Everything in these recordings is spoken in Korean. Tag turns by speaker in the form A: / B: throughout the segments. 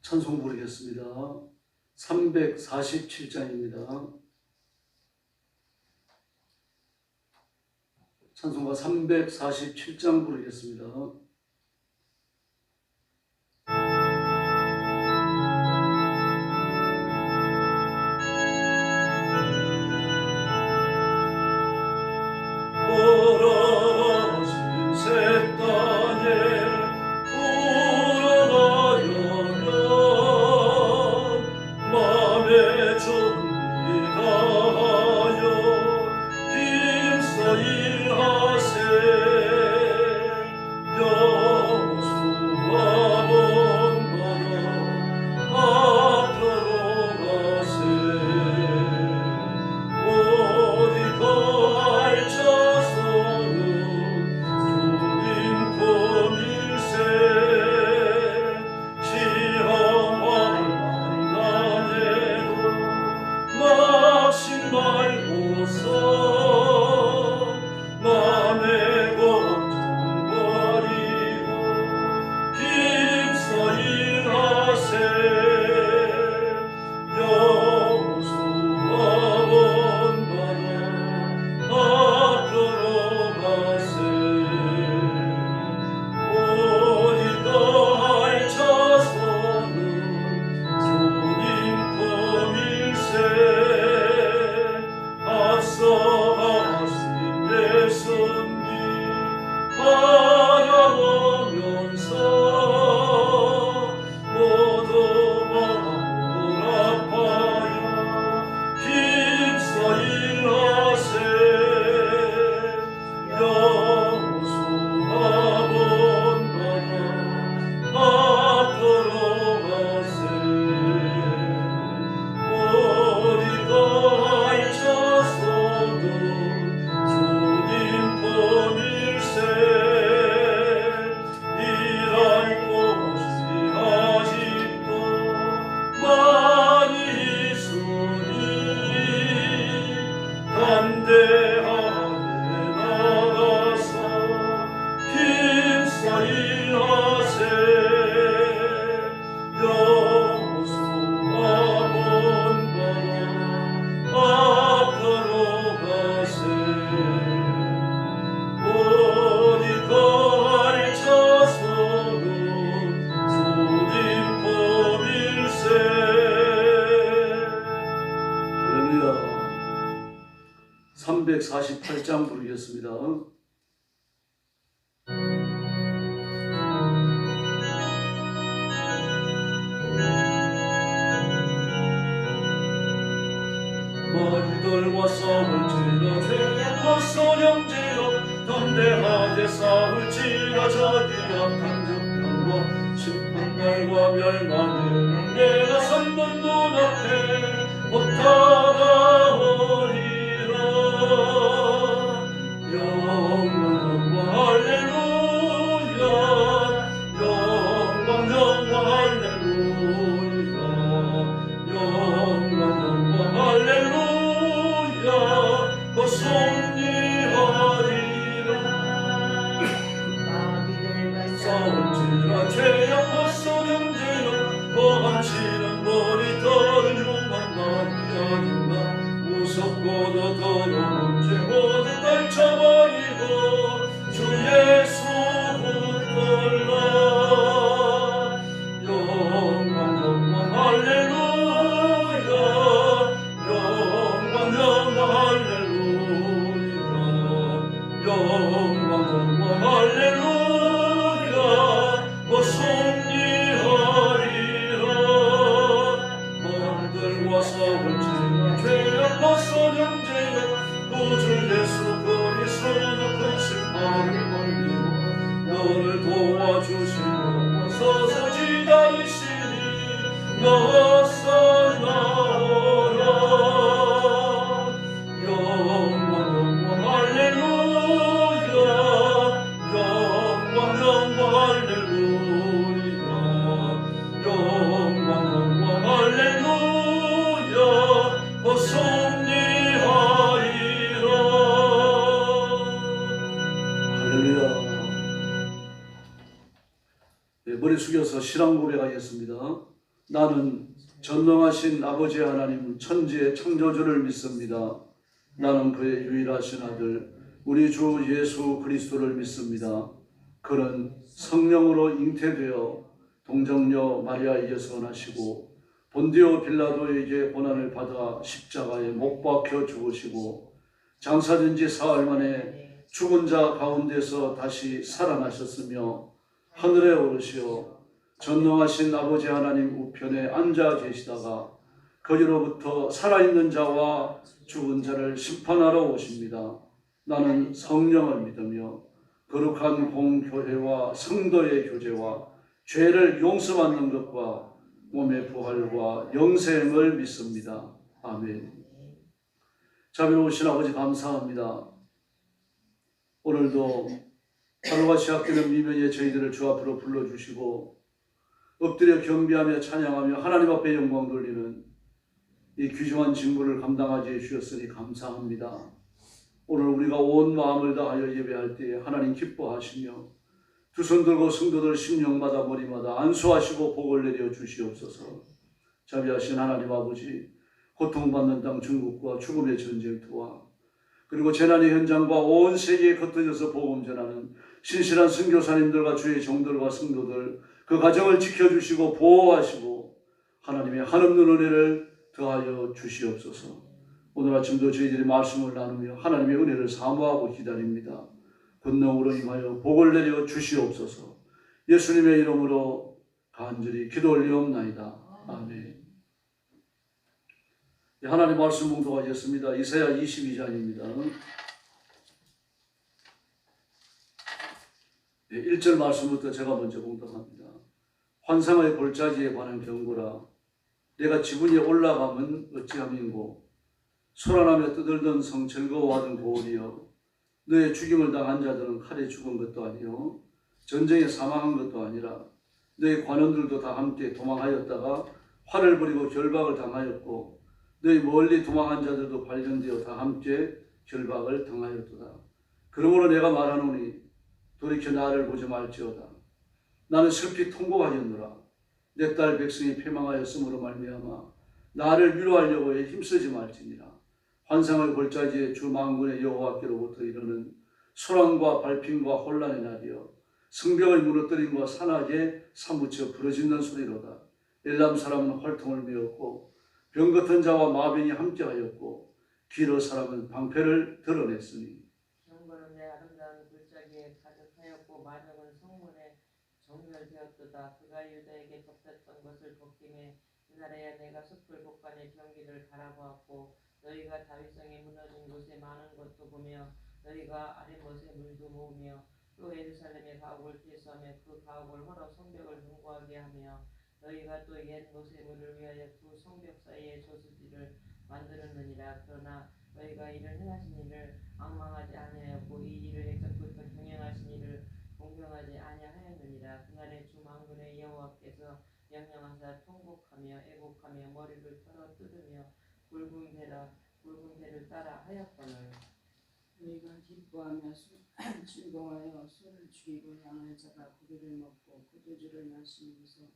A: 찬송 부르겠습니다. 347장입니다. 찬송가 347장 부르겠습니다. 할렐루야. 348장 부르겠습니다.
B: 머리들과 싸울지라 죄악과 소령지라 담대하게 싸울지라 저기 악한 적병과 심판날과 멸망에는 내가 선문 눈앞에 못 다가오리라. 영광 할렐루야, 영광 할렐루야, 영광 할렐루야, 颂리하리라. 싸울지라 죄악과 소령지라 범함치는 머리털은 흉한 말이 아닌가. 무섭고도 더러운 죄 모두 떨쳐버리고 주 예수 붙들라. 영광 할렐루야, 영광 할렐루야, 영광 할렐루야, 颂리하리라. 머리들과 싸울지라 죄악과 소령지라 구주 예수 그리스도 큰 심판을 멀리고 너를 도와주시려 서서 기다리시니 너서 나오라. 영광 할렐루야, 영광 할렐루야, 영광 할렐루야, 颂리하리라.
A: 할렐루야. 네, 머리 숙여서 신앙 고백하겠습니다. 나는 전능하신 아버지 하나님 천지의 창조주를 믿습니다. 나는 그의 유일하신 아들 우리 주 예수 그리스도를 믿습니다. 그는 성령으로 잉태되어 동정녀 마리아에게서 나시고 본디오 빌라도에게 고난을 받아 십자가에 못 박혀 죽으시고 장사된 지 사흘 만에 죽은 자 가운데서 다시 살아나셨으며 하늘에 오르시어 전능하신 아버지 하나님 우편에 앉아 계시다가 거기로부터 살아있는 자와 죽은 자를 심판하러 오십니다. 나는 성령을 믿으며 거룩한 공교회와 성도의 교제와 죄를 용서받는 것과 몸의 부활과 영생을 믿습니다. 아멘. 자비로우신 아버지 감사합니다. 오늘도 하루가 시작되는 미명의 저희들을 주 앞으로 불러주시고 엎드려 경배하며 찬양하며 하나님 앞에 영광 돌리는 이 귀중한 직무를 감당하게 해주셨으니 감사합니다. 오늘 우리가 온 마음을 다하여 예배할 때에 하나님 기뻐하시며 두 손 들고 성도들 심령마다 머리마다 안수하시고 복을 내려 주시옵소서. 자비하신 하나님 아버지, 고통받는 땅 중국과 죽음의 전쟁터와 그리고 재난의 현장과 온 세계에 흩어져서 복음 전하는 신실한 선교사님들과 주의 종들과 성도들 그 가정을 지켜주시고 보호하시고 하나님의 한없는 은혜를 더하여 주시옵소서. 오늘 아침도 저희들이 말씀을 나누며 하나님의 은혜를 사모하고 기다립니다. 권능으로 임하여 복을 내려 주시옵소서. 예수님의 이름으로 간절히 기도 올리옵나이다. 아멘. 하나님 말씀 봉독하겠습니다. 이사야 22장입니다. 1절 말씀부터 제가 먼저 봉독합니다. 환상의 골짜기에 관한 경고라. 내가 지붕에 올라가면 어찌함인고 소란하며 떠들던 성 즐거워하던 고을이여 너의 죽임을 당한 자들은 칼에 죽은 것도 아니요 전쟁에 사망한 것도 아니라 너의 관원들도 다 함께 도망하였다가 활을 버리고 결박을 당하였고 너희 멀리 도망한 자들도 발견되어 다 함께 결박을 당하였도다. 그러므로 내가 말하노니 돌이켜 나를 보지 말지어다. 나는 슬피 통곡하였노라. 내 딸 백성이 패망하였으므로 말미암아 나를 위로하려고 해 힘쓰지 말지니라. 환상의 골짜기에 주 만군의 여호와께로부터 이르는 소란과 발핀과 혼란의 날이여 성벽을 무너뜨림과 산악에 사무쳐 부러진다는 소리로다. 엘람 사람은 활통을 메었고 병 같은 자와 마병이 함께하였고 기러 사람은 방패를 드러냈으니
C: 경건은 내 아름다운 골짜기에 가득하였고 마적은 성문에 정렬되었도다. 그가 유다에게 덮였던 것을 벗김에 그날에야 내가 숯불 복간의 경기를 바라보았고 너희가 다윗성에 무너진 곳에 많은 것도 보며 너희가 아랫못에 물도 모으며 또 예루살렘의 가옥을 퇴소하며 그 가옥을 헐어 성벽을 견고하게 하며 너희가 또 옛 모세물을 위하여 두 성벽 사이에 저수지를 만들었느니라. 그러나 너희가 이를 행하신 일을 앙망하지 아니하였고 이 일을 옛적부터 경영하신 일을 공경하지 아니하였느니라. 그날에 주 만군의 여호와께서 명령하사 통곡하며 애곡하며 머리를 털어 뜯으며 굵은 배를 따라 하였거늘
D: 너희가 기뻐하며 즐거워하여 소를 죽이고 양을 잡아 고기를 먹고 포도주를 마시면서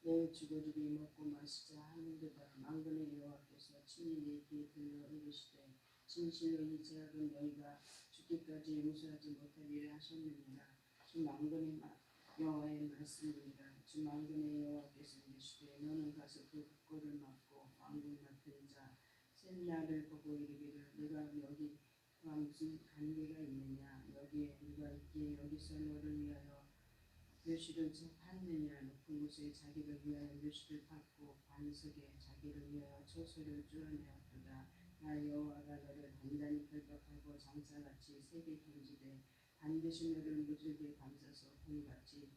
D: 내일 죽어들이 먹고 마시자 하는도다. 만군의 여호와께서 친히 내 귀에 들려 이르시되 진실로 이 죄악은 너희가 죽기까지 용서하지 못하리라 하셨느니라. 주 만군의 여호와의 말씀이니라. 주 만군의 여호와께서 이르시되 너는 가서 그 겉골을 막고 왕궁 맡은 자 셀나를 보고 이르기를 내가 여기 그와 무슨 관계가 있느냐 여기에 누가 있기에 여기서 너를 위하여 묘실을 팠느냐. 높은 곳에 자기를 위하여 묘실을 팠고 반석에 자기를 위하여 초소를 뚫어내었도다. 나 여호와가 너를 단단히 결박하고 장사같이 세게 경지되 반드시 너를 무질게 감싸서 불같이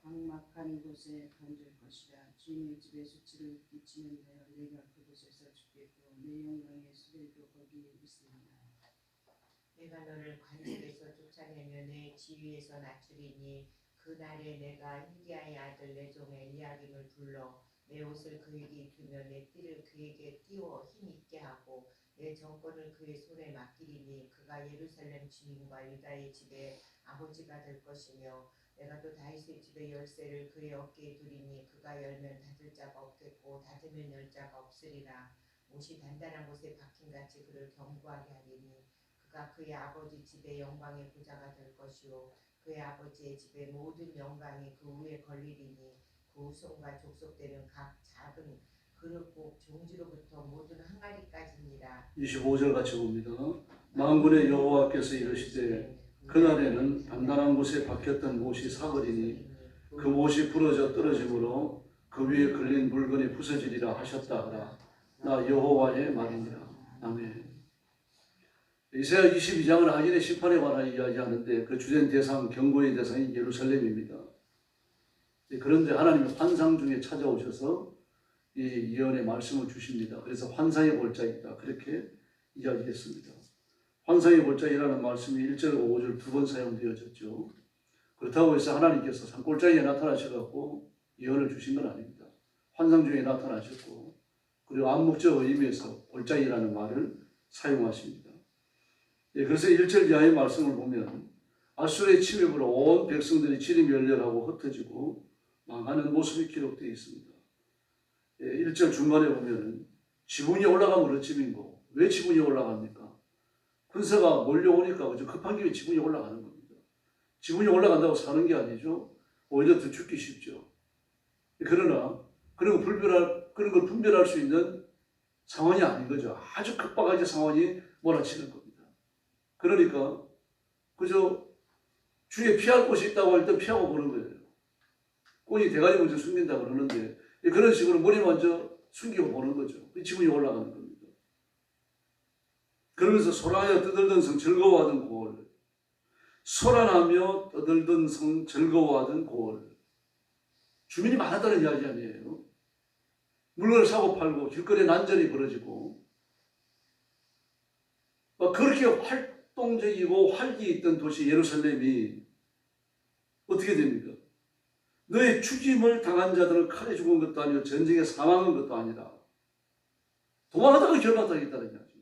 D: 막막한 곳에 던질 것이라. 주인의 집에 수치를 끼치는 자여 내가 그곳에서 죽겠고 내 영광의 수레도 거기 있으리라.
E: 내가 너를 관직에서 쫓아내며 내 지위에서 낮추리니 그날에 내가 hilkiya의 아들 내 종 엘리야김을 불러 내 옷을 그에게 입히며 내 띠를 그에게 띄워 힘있게 하고 내 정권을 그의 손에 맡기리니 그가 예루살렘 주민과 유다의 집의 아버지가 될 것이며 내가 또 다윗의 집의 열쇠를 그의 어깨에 두리니 그가 열면 닫을 자가 없겠고 닫으면 열 자가 없으리라. 못이 단단한 곳에 박힌같이 그를 견고하게 하리니 그가 그의 아버지 집의 영광의 부자가 될 것이요 그의 아버지의 집의 모든 영광이 그 위에 걸리리니 그 후손과 족속되는 각 작은 그릇국 종지로부터 모든 항아리까지니라.
A: 25절 같이 봅니다. 만군의 여호와께서 이르시되 그날에는 단단한 곳에 박혔던 못이 사거리니 그 못이 부러져 떨어짐으로 그 위에 걸린 물건이 부서지리라 하셨다 하라. 나 여호와의 말이니라. 아멘. 이사야 22장은 악인의 심판에 관한 이야기하는데 그 주된 대상, 경고의 대상이 예루살렘입니다. 그런데 하나님이 환상 중에 찾아오셔서 이 예언의 말씀을 주십니다. 그래서 환상의 골짜기다 그렇게 이야기했습니다. 환상의 골짜기라는 말씀이 1절과 5절 두 번 사용되어졌죠. 그렇다고 해서 하나님께서 산골짜기에 나타나셔서 예언을 주신 건 아닙니다. 환상 중에 나타나셨고 그리고 암묵적 의미에서 골짜기라는 말을 사용하십니다. 그래서 1절 이하의 말씀을 보면 아수르의 침입으로 온 백성들이 지리 멸렬하고 흩어지고 망하는 모습이 기록되어 있습니다. 1절 중간에 보면 지분이 올라가면 어찌민고 왜 지분이 올라갑니까? 군사가 몰려오니까 그저 급한 김에 지분이 올라가는 겁니다. 지분이 올라간다고 사는 게 아니죠. 오히려 더 죽기 쉽죠. 그러나 그런 걸 분별할 수 있는 상황이 아닌 거죠. 아주 급박하게 상황이 몰아치는 겁니다. 그러니까 그저 주위에 피할 곳이 있다고 할 때 피하고 보는 거예요. 꾼이 대가리 먼저 숨긴다고 그러는데 그런 식으로 머리 먼저 숨기고 보는 거죠. 지분이 올라가는 겁니다. 그러면서 소란하여 떠들던 성 즐거워하던 고을, 소란하며 떠들던 성 즐거워하던 고을. 주민이 많았다는 이야기 아니에요. 물건을 사고 팔고 길거리에 난전이 벌어지고 막 그렇게 활동적이고 활기 있던 도시 예루살렘이 어떻게 됩니까? 너의 죽임을 당한 자들은 칼에 죽은 것도 아니고 전쟁에 사망한 것도 아니라 도망하다가 결박당했다는 이야기입니다.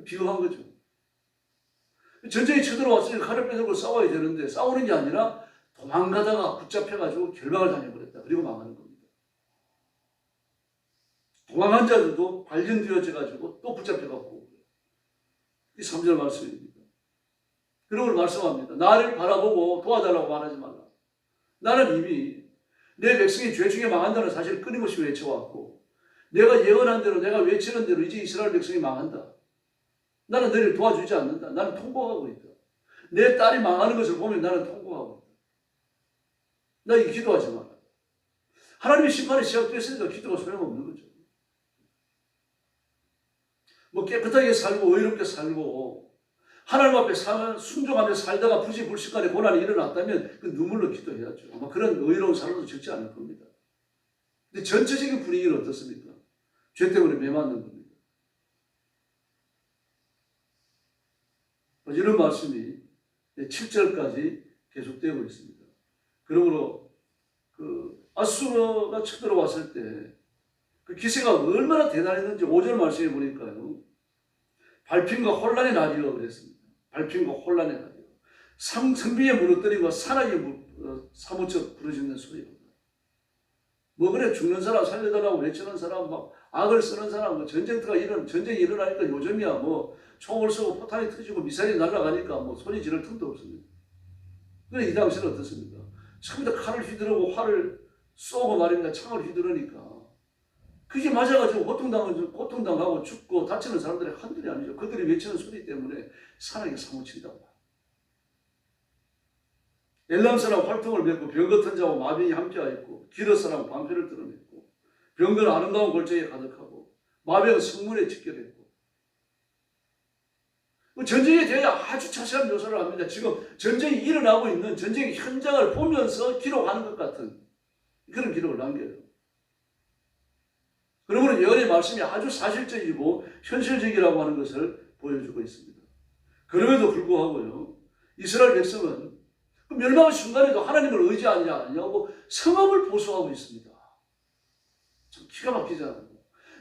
A: 비교한 거죠. 전쟁이 쳐들어왔으니 칼을 빼들고 싸워야 되는데 싸우는 게 아니라 도망가다가 붙잡혀가지고 결박을 당해버렸다. 그리고 망하는 겁니다. 도망한 자들도 발견되어져가지고 또 붙잡혀가고 이 3절 말씀입니다. 그러고 말씀합니다. 나를 바라보고 도와달라고 말하지 말라. 나는 이미 내 백성이 죄 중에 망한다는 사실을 끊임없이 외쳐왔고 내가 예언한 대로 내가 외치는 대로 이제 이스라엘 백성이 망한다. 나는 너를 도와주지 않는다. 나는 통곡하고 있다. 내 딸이 망하는 것을 보면 나는 통곡하고 있다. 나에게 기도하지 마라. 하나님의 심판이 시작됐으니까 기도가 소용없는 거죠. 뭐 깨끗하게 살고 의롭게 살고 하나님 앞에 순종하며 살다가 부지불식간에 고난이 일어났다면 그 눈물로 기도해야죠. 아마 그런 의로운 사람도 적지 않을 겁니다. 근데 전체적인 분위기는 어떻습니까? 죄 때문에 매맞는 겁니다. 이런 말씀이 7절까지 계속되고 있습니다. 그러므로 아수르가 쳐들어왔을 때 그 기세가 얼마나 대단했는지 5절 말씀에 보니까요. 발핀과 혼란의 날이라고 그랬습니다. 발핀과 혼란의 날이요. 성비에 무너뜨리고 산악에 사무쳐 부르짖는 소리입니다. 뭐 그래 죽는 사람 살려달라고 외치는 사람 막 악을 쓰는 사람 전쟁이 일어나니까 요즘이야 뭐 총을 쏘고 포탄이 터지고 미사일이 날아가니까 뭐 소리 지를 틈도 없습니다. 그런데 이 당시는 어떻습니까? 처음부터 칼을 휘두르고 활을 쏘고 말입니다. 창을 휘두르니까 그게 맞아가지고 고통당하고 죽고 다치는 사람들이 한둘이 아니죠. 그들이 외치는 소리 때문에 산악에 사무친다고. 엘람 사람 활동을 맺고 병 같은 자와 마병이 함께하였고 기르 사람 방패를 드러냈고 병들은 아름다운 골짜기에 가득하고 마병은 성문에 집결했고 전쟁에 대해 아주 자세한 묘사를 합니다. 지금 전쟁이 일어나고 있는 전쟁 현장을 보면서 기록하는 것 같은 그런 기록을 남겨요. 그러므로 예언의 말씀이 아주 사실적이고 현실적이라고 하는 것을 보여주고 있습니다. 그럼에도 불구하고요. 이스라엘 백성은 그 멸망의 순간에도 하나님을 의지하느냐고 성읍을 보수하고 있습니다. 참 기가 막히지 않아요.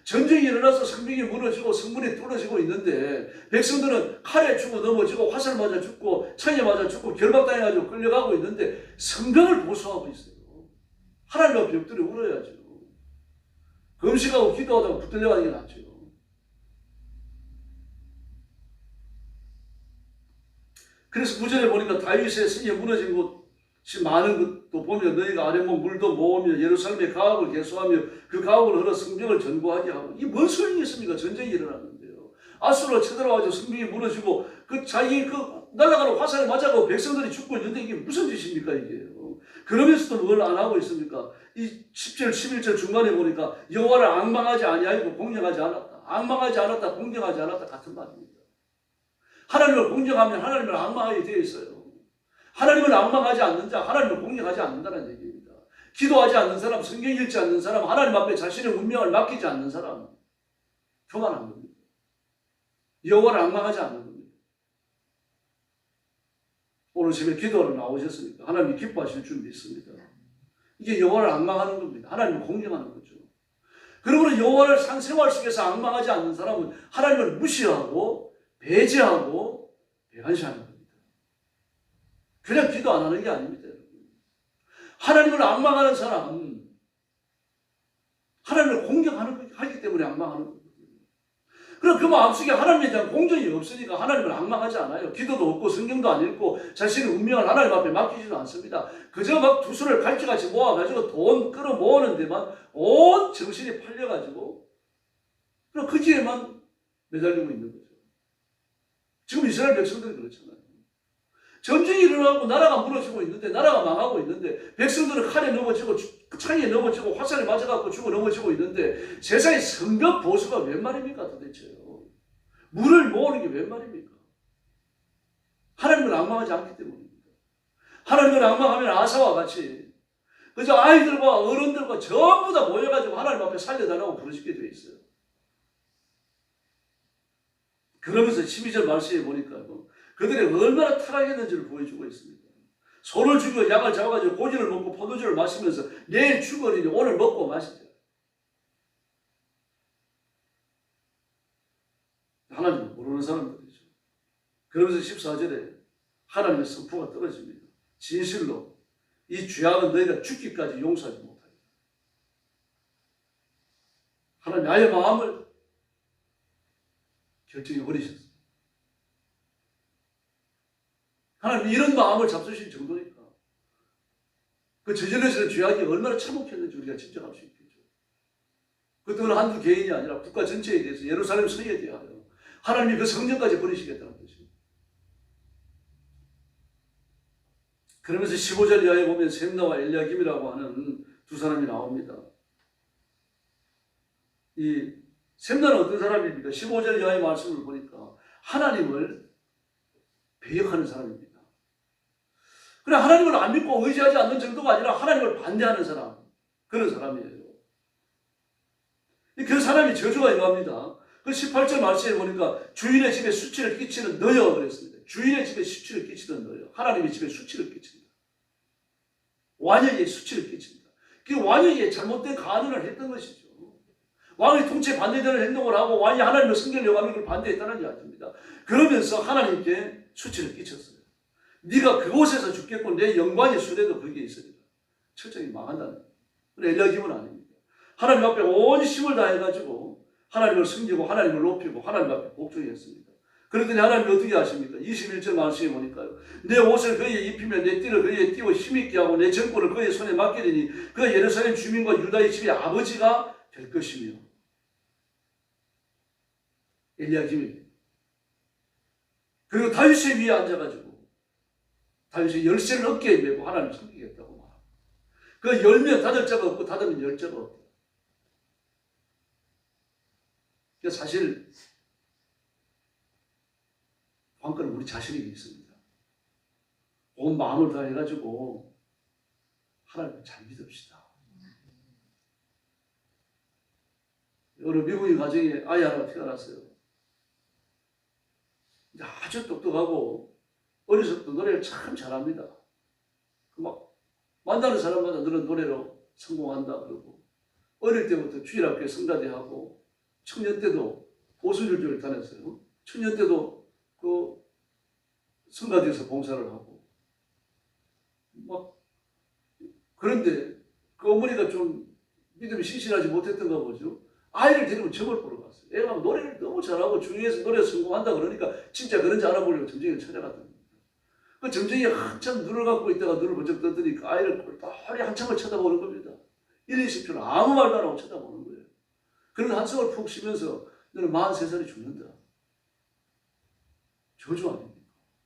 A: 전쟁이 일어나서 성벽이 무너지고 성문이 뚫어지고 있는데 백성들은 칼에 죽어 넘어지고 화살 맞아 죽고 창에 맞아 죽고 결박당해가지고 끌려가고 있는데 성벽을 보수하고 있어요. 하나님 앞에 엎드려 울어야죠. 금식하고 기도하다가 붙들려가는 게 낫죠. 그래서 구절에 보니까 다윗의 성이 무너진 곳이 많은 것도 보며 너희가 아랫몸 물도 모으며 예루살렘의 가옥을 개수하며 그 가옥을 흘러 성벽을 견고하게 하고 이게 뭔 소용이 있습니까? 전쟁이 일어났는데요. 아수르가 쳐들어와서 성벽이 무너지고 그 자기 그 날아가는 화살에 맞아가고 백성들이 죽고 있는데 이게 무슨 짓입니까 이게? 그러면서도 뭘 안 하고 있습니까? 이 10절 11절 중간에 보니까 여호와를 앙망하지 아니하고 공경하지 않았다. 앙망하지 않았다, 공경하지 않았다 같은 말입니다. 하나님을 공경하면 하나님을 앙망하게 되어 있어요. 하나님을 앙망하지 않는 자, 하나님을 공경하지 않는다는 얘기입니다. 기도하지 않는 사람, 성경 읽지 않는 사람, 하나님 앞에 자신의 운명을 맡기지 않는 사람, 교만한 겁니다. 여호와를 앙망하지 않는 겁니다. 오늘 집에 기도하러 나오셨으니까 하나님이 기뻐하실 줄 믿습니다. 이게 여호와를 앙망하는 겁니다. 하나님을 공경하는 거죠. 그러므로 여호와를 상생활 속에서 앙망하지 않는 사람은 하나님을 무시하고 배제하고 배반시하는 겁니다. 그냥 기도 안 하는 게 아닙니다. 하나님을 앙망하는 사람은 하나님을 공경하기 때문에 앙망하는 겁니다. 그럼 그 마음속에 하나님에 대한 공정이 없으니까 하나님을 앙망하지 않아요. 기도도 없고 성경도 안 읽고 자신의 운명을 하나님 앞에 맡기지도 않습니다. 그저 막 두수를 갈치같이 모아가지고 돈 끌어 모으는 데만 온 정신이 팔려가지고 그럼 그 길에만 매달리고 있는 거죠. 지금 이스라엘 백성들이 그렇잖아요. 전쟁이 일어나고 나라가 무너지고 있는데 나라가 망하고 있는데 백성들은 칼에 넘어지고 창에 넘어지고 화살에 맞아갖고 죽어 넘어지고 있는데 세상에 성벽 보수가 웬 말입니까 도대체요. 물을 모으는 게 웬 말입니까. 하나님을 앙망하지 않기 때문입니다. 하나님을 앙망하면 아사와 같이 그저 아이들과 어른들과 전부 다 모여가지고 하나님 앞에 살려달라고 부르시게 되어 있어요. 그러면서 12절 말씀에 보니까 그들이 얼마나 타락했는지를 보여주고 있습니다. 소를 죽여 양을 잡아가지고 고기를 먹고 포도주를 마시면서 내일 죽으리니 오늘 먹고 마시자. 하나님을 모르는 사람들이죠. 그러면서 14절에 하나님의 선포가 떨어집니다. 진실로 이 죄악은 너희가 죽기까지 용서하지 못하리라. 하나님 아예 마음을 결정해 버리셨어요. 하나님 이런 마음을 잡수신 정도니까 그 저질러지는 죄악이 얼마나 참혹했는지 우리가 짐작할 수 있겠죠. 그것도 한두 개인이 아니라 국가 전체에 대해서 예루살렘 성에 대하여 하나님이 그 성전까지 버리시겠다는 것입니다. 그러면서 15절 이하에 보면 셈나와 엘리야김이라고 하는 두 사람이 나옵니다. 이 셈나는 어떤 사람입니까? 15절 이하의 말씀을 보니까 하나님을 배역하는 사람입니다. 그래 하나님을 안 믿고 의지하지 않는 정도가 아니라 하나님을 반대하는 사람, 그런 사람이에요. 그 사람이 저주가 임합니다. 그 18절 말씀에 보니까 주인의 집에 수치를 끼치는 너여 그랬습니다. 주인의 집에 수치를 끼치는 너여. 하나님의 집에 수치를 끼친다. 왕에게 수치를 끼친다. 그 왕에게 잘못된 간언을 했던 것이죠. 왕의 통치에 반대되는 행동을 하고 왕이 하나님의 성결을 여호와를 그걸 반대했다는 이야기입니다. 그러면서 하나님께 수치를 끼쳤어요. 네가 그곳에서 죽겠고 내 영광의 수레도 거기에 있으리라. 철저히 망한다는 거예요. 엘리야김은 아닙니다. 하나님 앞에 온 힘을 다해가지고 하나님을 섬기고 하나님을 높이고 하나님 앞에 복종했습니다. 그랬더니 하나님이 어떻게 하십니까? 21절 말씀에 보니까요. 내 옷을 그에게 입히며 내 띠를 그에게 띠워 힘있게 하고 내 정권을 그의 손에 맡기리니 그가 예루살렘 주민과 유다의 집의 아버지가 될 것이며. 엘리야김입니다. 그리고 다윗의 위에 앉아가지고 다윗의 열쇠를 어깨에 메고 하나님을 섬기겠다고 말합니다. 그 열면 닫을 자가 없고 닫으면 열 자가 없다. 사실 관건은 우리 자신에게 있습니다. 온 마음을 다해가지고 하나님을 잘 믿읍시다. 어느 미국인 가정에 아이 하나가 태어났어요. 아주 똑똑하고 어려서부터 노래를 참 잘합니다. 막 만나는 사람마다 너는 노래로 성공한다 그러고 어릴 때부터 주일학교에 성가대하고 청년 때도 오순절 교회를 다녔어요. 청년 때도 그 성가대에서 봉사를 하고 막 그런데 그 어머니가 좀 믿음이 신실하지 못했던가 보죠. 아이를 데리고 점을 보러 갔어요. 애가 노래를 너무 잘하고 중위에서 노래 성공한다 그러니까 진짜 그런지 알아보려고 점쟁이를 찾아갔던 겁니다. 그 점쟁이가 한참 눈을 감고 있다가 눈을 번쩍 떴더니 그 아이를 똘똘히 한참을 쳐다보는 겁니다. 1, 20초는 아무 말도 안 하고 쳐다보는 거예요. 그런 한숨을 푹 쉬면서 너는 43살이 죽는다. 저주 아닙니까?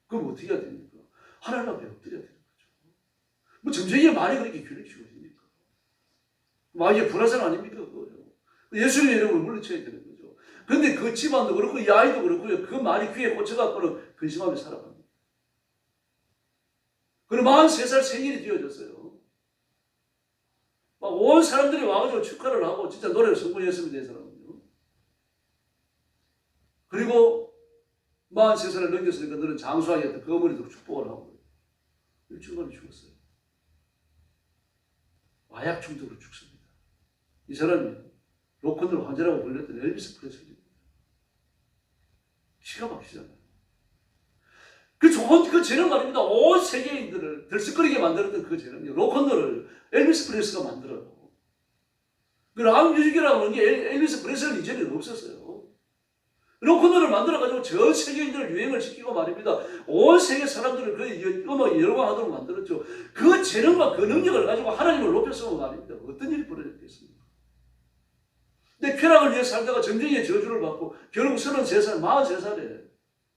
A: 그럼 어떻게 해야 됩니까? 하나님 앞에 엎드려야 되는 거죠. 뭐 점쟁이의 말이 그렇게 귀를 키우십니까? 이게 불화상 아닙니까? 그거요. 예수님의 이름을 물리쳐야 되는 거죠. 그런데 그 집안도 그렇고 이 아이도 그렇고요. 그 말이 귀에 꽂혀갖고는 근심하며 살아갑니다. 그럼 43살 생일이 되어졌어요. 막 온 사람들이 와가지고 축하를 하고 진짜 노래를 성공했습니다. 이 사람은요. 그리고 43살을 넘겼으니까 너는 장수하겠다. 그 어머니도 축복을 하고 일주일 만에 죽었어요. 마약 중독으로 죽습니다. 이 사람이 로큰롤 환자라고 불렸던 엘비스 프레슬리입니다. 기가 막히잖아요. 그 좋은 그 죄는 말입니다. 온 세계인들을 들썩거리게 만들었던 그 죄는요. 로큰롤을 엘비스 프레슬리가 만들어요. 그 락 뮤직이라고 하는 게 엘비스 프레슬리 이전에는 없었어요. 로큰롤을 만들어가지고 전 세계인들을 유행을 시키고 말입니다. 온 세계 사람들을 그 음악에 열광하도록 만들었죠. 그 재능과 그 능력을 가지고 하나님을 높였으면 말입니다. 어떤 일이 벌어졌겠습니까? 근데 쾌락을 위해 살다가 점쟁이의 저주를 받고 결국 33살, 43살에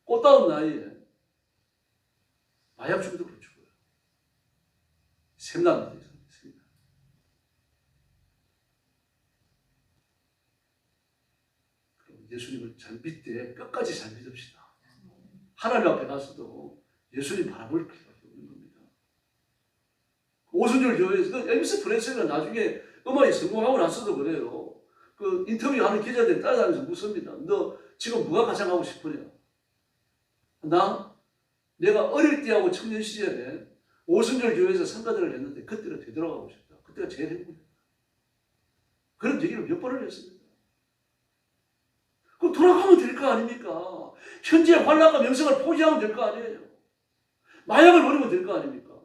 A: 꽃다운 나이에 마약 중독으로 죽어요. 샘납니다. 예수님을 잘 믿되 끝까지 잘 믿읍시다. 하나님 앞에 가서도 예수님 바라볼 필요가 없는 겁니다. 오순절 교회에서 엘비스 프레슬리가 나중에 음악이 성공하고 나서도 그래요. 그 인터뷰하는 기자들이 따라다니면서 묻습니다. 너 지금 뭐가 가장 하고 싶으냐? 내가 어릴 때하고 청년 시절에 오순절 교회에서 성가대를 했는데 그때로 되돌아가고 싶다. 그때가 제일 행복했다. 그런 얘기를 몇 번을 했습니다. 그 돌아가면 될 거 아닙니까? 현재 환락과 명성을 포기하면 될 거 아니에요. 마약을 버리면 될 거 아닙니까?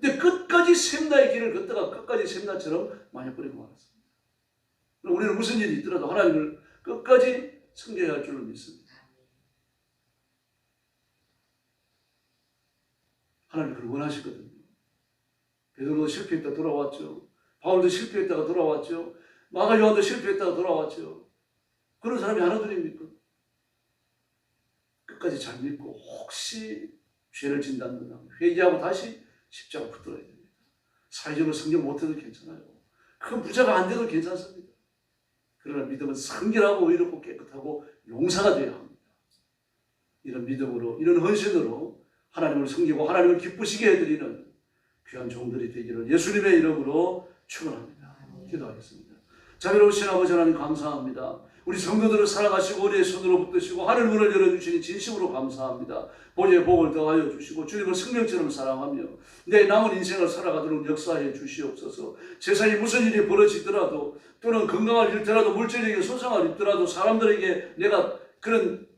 A: 근데 끝까지 샘나의 길을 걷다가 끝까지 샘나처럼 마약 버리고 말았습니다. 우리는 무슨 일이 있더라도 하나님을 끝까지 섬겨야 할 줄로 믿습니다. 하나님 그걸 원하시거든요. 베드로도 실패했다 돌아왔죠. 바울도 실패했다가 돌아왔죠. 마가 요한도 실패했다가 돌아왔죠. 그런 사람이 하나둘입니까? 끝까지 잘 믿고 혹시 죄를 진단한다면 회개하고 다시 십자가 붙들어야 됩니다. 사회적으로 성경 못해도 괜찮아요. 큰 부자가 안 돼도 괜찮습니다. 그러나 믿음은 성결하고 의롭고 깨끗하고 용사가 되어야 합니다. 이런 믿음으로 이런 헌신으로 하나님을 섬기고 하나님을 기쁘시게 해드리는 귀한 종들이 되기를 예수님의 이름으로 축원합니다. 기도하겠습니다. 자비로우신 아버지 하나님 감사합니다. 우리 성도들을 살아가시고 우리의 손으로 붙드시고 하늘 문을 열어주시니 진심으로 감사합니다. 보리의 복을 더하여 주시고 주님을 생명처럼 사랑하며 내 남은 인생을 살아가도록 역사해 주시옵소서. 세상에 무슨 일이 벌어지더라도 또는 건강을 잃더라도 물질적인 소상을 입더라도 사람들에게 내가 그런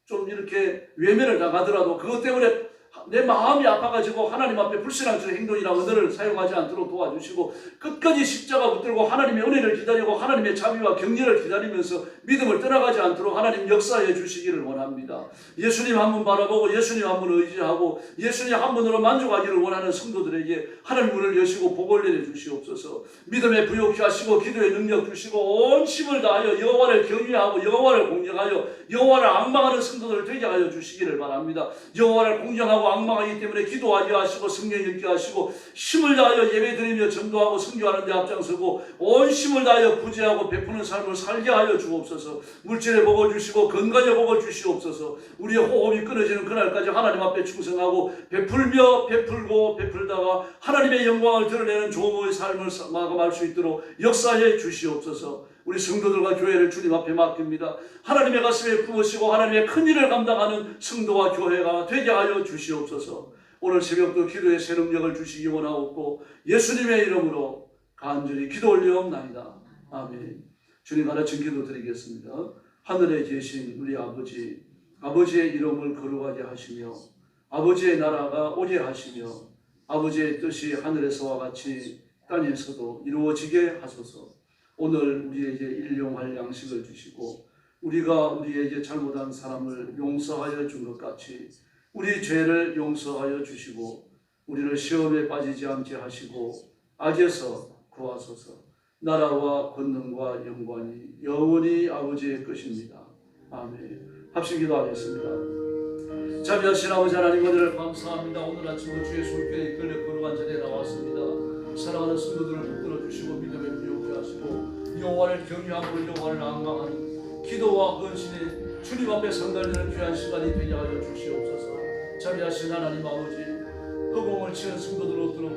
A: 좀 이렇게 외면을 당하더라도 그것 때문에 내 마음이 아파가지고 하나님 앞에 불신앙 행동이나 은혜를 사용하지 않도록 도와주시고 끝까지 십자가 붙들고 하나님의 은혜를 기다리고 하나님의 자비와 격려를 기다리면서 믿음을 떠나가지 않도록 하나님 역사해 주시기를 원합니다. 예수님 한 분 바라보고 예수님 한 분 의지하고 예수님 한 분으로 만족하기를 원하는 성도들에게 하나님 문을 여시고 복을 내려주시옵소서. 믿음에 부욕케 하시고 기도의 능력 주시고 온 힘을 다하여 여호와를 경외하고 여호와를 공경하여 여호와를 앙망하는 성도들을 되게 하여 주시기를 바랍니다. 여호와를 공경하고 앙망하기 때문에 기도하게 하시고 성경 읽게 하시고 힘을 다하여 예배드리며 전도하고 선교하는 데 앞장서고 온 힘을 다하여 구제하고 베푸는 삶을 살게 하여 주옵소서. 물질의 복을 주시고 건강의 복을 주시옵소서. 우리의 호흡이 끊어지는 그날까지 하나님 앞에 충성하고 베풀며 베풀고 베풀다가 하나님의 영광을 드러내는 종의 삶을 마감할 수 있도록 역사해 주시옵소서. 우리 성도들과 교회를 주님 앞에 맡깁니다. 하나님의 가슴에 품으시고 하나님의 큰 일을 감당하는 성도와 교회가 되게 하여 주시옵소서. 오늘 새벽도 기도의 새 능력을 주시기 원하옵고 예수님의 이름으로 간절히 기도 올리옵나이다. 아멘. 주님 하나쯤 기도드리겠습니다. 하늘에 계신 우리 아버지, 아버지의 이름을 거룩하게 하시며 아버지의 나라가 오게 하시며 아버지의 뜻이 하늘에서와 같이 땅에서도 이루어지게 하소서. 오늘 우리에게 일용할 양식을 주시고 우리가 우리에게 잘못한 사람을 용서하여 준 것 같이 우리 죄를 용서하여 주시고 우리를 시험에 빠지지 않게 하시고 악에서 구하소서. 나라와 권능과 영광이 영원히 아버지의 것입니다. 아멘. 합심 기도하겠습니다. 자비하신 아버지 하나님, 은혜를 감사합니다. 오늘 아침도 주의 손길에 이끌려 거룩한 자리에 나왔습니다. 사랑하는 성도들을 붙들어 주시고 믿음에 부여케 하시고 여호와를 경외하고 여호와를 앙망하는 기도와 헌신에 주님 앞에 상달되는 귀한 시간이 되게 하여 주시옵소서. 자비하신 하나님 아버지, 허공을 치는 성도들을 붙들어